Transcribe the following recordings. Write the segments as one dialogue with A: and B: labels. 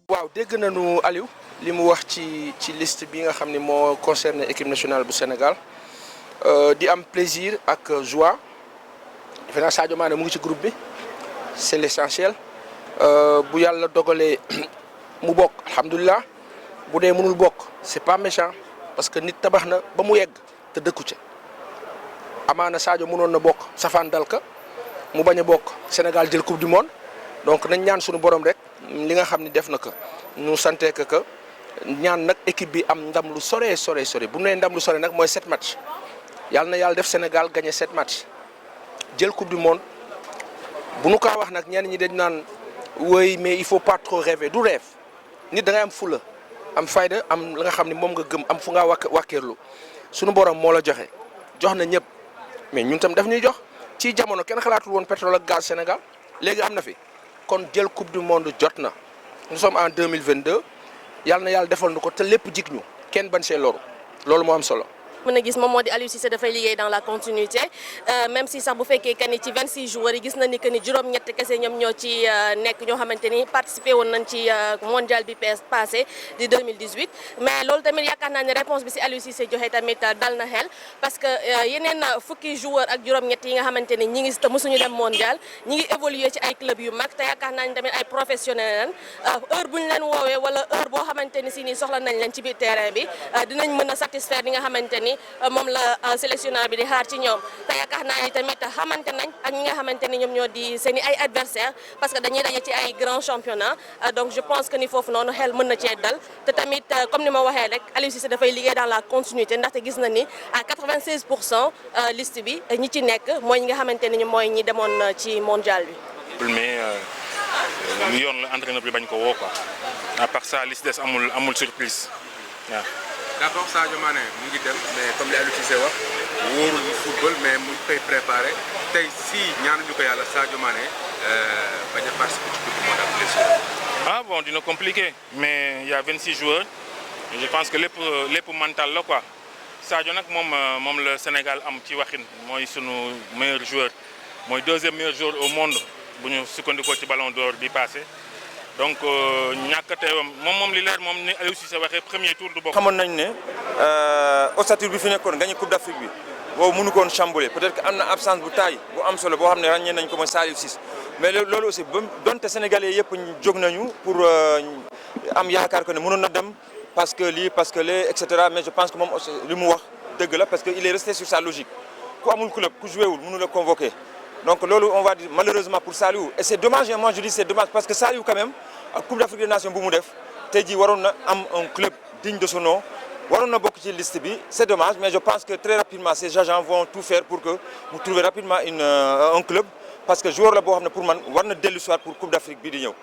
A: waaw dégg nañu Aliou li mu wax ci liste bi nga xam ne moo concerné équipe nationale bu Sénégal di am plaisir ak joie defe naa Sadio Mané mu ngi ci groupe bi c'est l'essentiel bu yàlla dogalee mu bokk alhamdulilah bu dee mënul bokk c'est pas méchant parce que nit tabax na ba mu yegg te dëkku ca amaana Sadio mënoon na bokk safaan dalka mu bañ a bokk Sénégal jël coupe du monde donc nañ ñaan suñu borom rek li nga xam ne def na ko ñu santee que ñaan nag équipe bi am ndam lu sore bu nee ndam lu sore nag mooy 7 matchs yàlla na yàlla def Sénégal gagné 7 matchs jël coupe du monde bu nu kaa wax nag ñenn ñi dañ naan oui mais il faut pas trop rêver du rêve nit da ngay am fula am fayda am la nga xam ne moom nga gëm am fu ngaa wàkkeerlu suñu borom moo la jox na ñëpp mais ñun tam daf ñuy jox ci jamono kenn xalaatul woon pétrole ak gaz Sénégal léegi am na fi kon jël coupe du monde jot na nous sommes en 2022 yàlla na yàlla defal nu ko te lépp jig ñu kenn bañ see loru loolu moo am solo.
B: mën a gis moom moo di Aliou Cissé dafay liggéey dans la continuité même si sax bu fekkee que ni ci 26 joueurs yi gis na ni que ni juróom-ñett kese ñoom ñoo ci nekk ñoo xamante ni participé woon nañ ci mondial bi passé di 2018 mais loolu tamit yaakaar naa ne réponse bi si Aliou Cissé joxe tamit dal na xel parce que yeneen fukki joueurs ak juróom-ñett yi nga xamante ni ñi ngi te mosuñu dem mondial ñi ngi évoluer ci ay club yu mag te yaakaar naa ni tamit ay professionnels lañ heure bu ñu leen woowee wala heure boo xamante ni si nii soxla nañ leen ci biir terrain bi dinañ mën a satisfaire li nga xamante ni moom la sélectionneur bi di xaar ci ñoom te yaakaar naa ni tamit xamante nañ ak ñi nga xamante ni ñoom ñoo di seen i ay adversaires parce que dañuy daje ci ay grands championnats donc je pense que ni foofu noonu xel mën na cee dal te tamit comme ni ma waxee rek Aliou Cissé dafay liggéey dans la continuité ndaxte gis na ni à 96% liste bi ñi ci nekk mooy ñi nga xamante ni mooy ñi demoon ci mondial bi.
C: mais yoon la entraîneur bi bañ ko woo quoi à part ça liste des amul surprise waaw.
D: D'accord, Sadio Mané mu ngi dem mais comme li Aliou Cissé wax wóorul football mais mu ngi koy préparé tey si ñaanuñu ko yàlla Sadio Mané bañ a participer ci coupe du monde ak blessure.
C: Ah bon dina compliqué mais il y a 26 joueurs je pense que lépp mental la quoi Sadio nag moom la Sénégal am ci waxin mooy sunu meilleur joueur mooy deuxième meilleur joueur au monde bu ñu sukkandikoo ci ballon d'or bi passé. donc ñàkkateewam moom li leer moom ni Aliou Cissé waxee premier tour du bokk.
E: xamoon nañ ne ossature bi fi nekkoon gagné coupe d'Afrique bi boobu mënu ko woon chambouler peut-être que am na absence bu taay bu am solo boo xam ne ràññee nañ ko mooy Saliou Ciss mais loolu aussi ba donte sénégalais yëpp jóg nañu pour am yaakaar que ne mënoon na dem parce que lii parce que lee et cetera mais je pense que moom aussi li mu wax dëgg la parce que il est resté sur sa logique ku amul club ku joué wul mënu la convoquer. Donc loolu on va dire malheureusement pour Saliou et c'est dommage et moi je dis c'est dommage parce que Saliou quand même ak Coupe d'Afrique des Nations bu mu def tey jii waroon na am un club digne de son nom waroon na bokk ci liste bi c'est dommage mais je pense que très rapidement ces agents vont tout faire pour que mu trouver rapidement un club parce que joueur la boo xam ne pour man war na dellu soit pour Coupe d'Afrique bi di ñëw.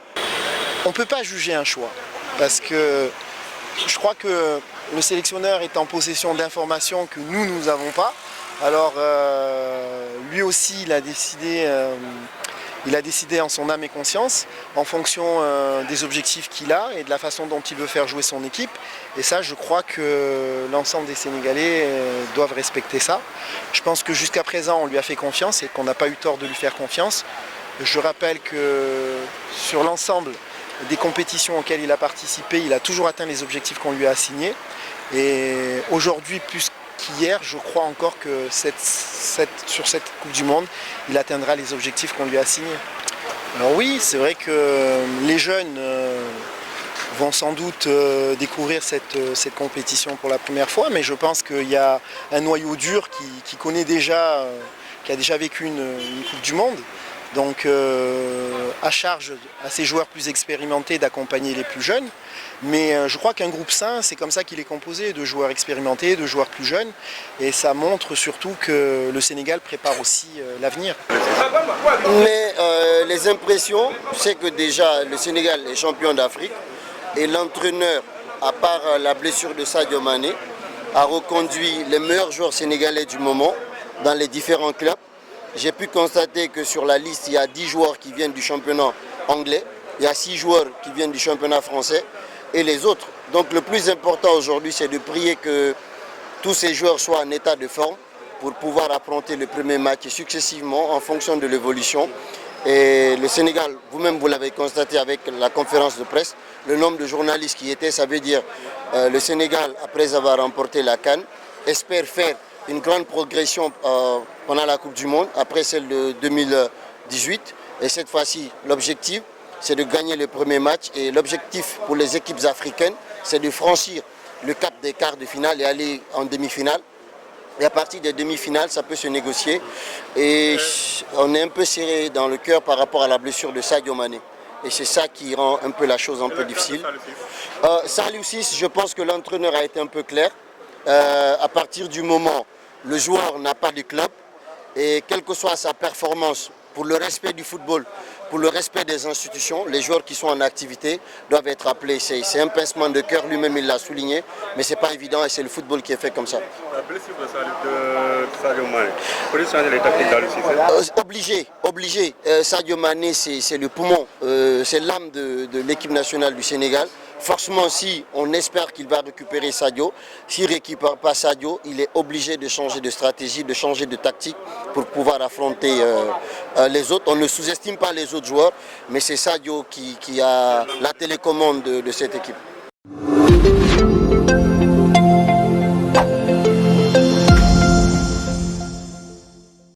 F: On peut pas juger un choix parce que je crois que le sélectionneur est en possession d'informations que nous n'avons pas. Alors lui aussi il a décidé en son âme et conscience en fonction des objectifs qu'il a et de la façon dont il veut faire jouer son équipe et ça je crois que l'ensemble des Sénégalais doivent respecter ça. Je pense que jusqu'à présent on lui a fait confiance et qu'on n'a pas eu tort de lui faire confiance. Je rappelle que sur l'ensemble des compétitions auxquelles il a participé, il a toujours atteint les objectifs qu'on lui a assignés et aujourd'hui plus qu'hier, je crois encore que sur cette Coupe du Monde, il atteindra les objectifs qu'on lui a assignés. Alors oui, c'est vrai que les jeunes vont sans doute découvrir cette compétition pour la première fois, mais je pense qu'il y a un noyau dur qui connaît déjà, qui a déjà vécu une Coupe du Monde. Donc à charge à ces joueurs plus expérimentés d'accompagner les plus jeunes. Mais je crois qu'un groupe sain, c'est comme ça qu'il est composé, de joueurs expérimentés, de joueurs plus jeunes. Et ça montre surtout que le Sénégal prépare aussi l'avenir.
G: Mais les impressions, c'est que déjà le Sénégal est champion d'Afrique. Et l'entraîneur, à part la blessure de Sadio Mané, a reconduit les meilleurs joueurs sénégalais du moment dans les différents clubs. J'ai pu constater que sur la liste, il y a 10 joueurs qui viennent du championnat anglais, il y a 6 joueurs qui viennent du championnat français et les autres. Donc le plus important aujourd'hui, c'est de prier que tous ces joueurs soient en état de forme pour pouvoir affronter le premier match et successivement en fonction de l'évolution. Et le Sénégal, vous-même vous l'avez constaté avec la conférence de presse, le nombre de journalistes qui étaient, ça veut dire le Sénégal, après avoir remporté la CAN, espère faire une grande progression pendant la Coupe du Monde, après celle de 2018. Et cette fois-ci, l'objectif, c'est de gagner le premier match. Et l'objectif pour les équipes africaines, c'est de franchir le cap des quarts de finale et aller en demi-finale. Et à partir des demi-finales, ça peut se négocier. Et on est un peu serré dans le cœur par rapport à la blessure de Sadio Mané. Et c'est ça qui rend un peu la chose un peu difficile. Saliou Ciss, je pense que l'entraîneur a été un peu clair. À partir du moment où le joueur n'a pas de club, et quelle que soit sa performance, pour le respect du football, pour le respect des institutions, les joueurs qui sont en activité doivent être appelés. C'est un pincement de cœur, lui-même il l'a souligné, mais ce n'est pas évident et c'est le football qui est fait comme ça.
H: La blessure de Sadio Mané, pour changer les tactiques d'Aliou Cissé?
G: Obligé. Sadio Mané, c'est le poumon, c'est l'âme de l'équipe nationale du Sénégal. Forcément, si on espère qu'il va récupérer Sadio, s'il ne récupère pas Sadio, il est obligé de changer de stratégie, de changer de tactique pour pouvoir affronter les autres. On ne sous-estime pas les autres joueurs, mais c'est Sadio qui a la télécommande de cette équipe.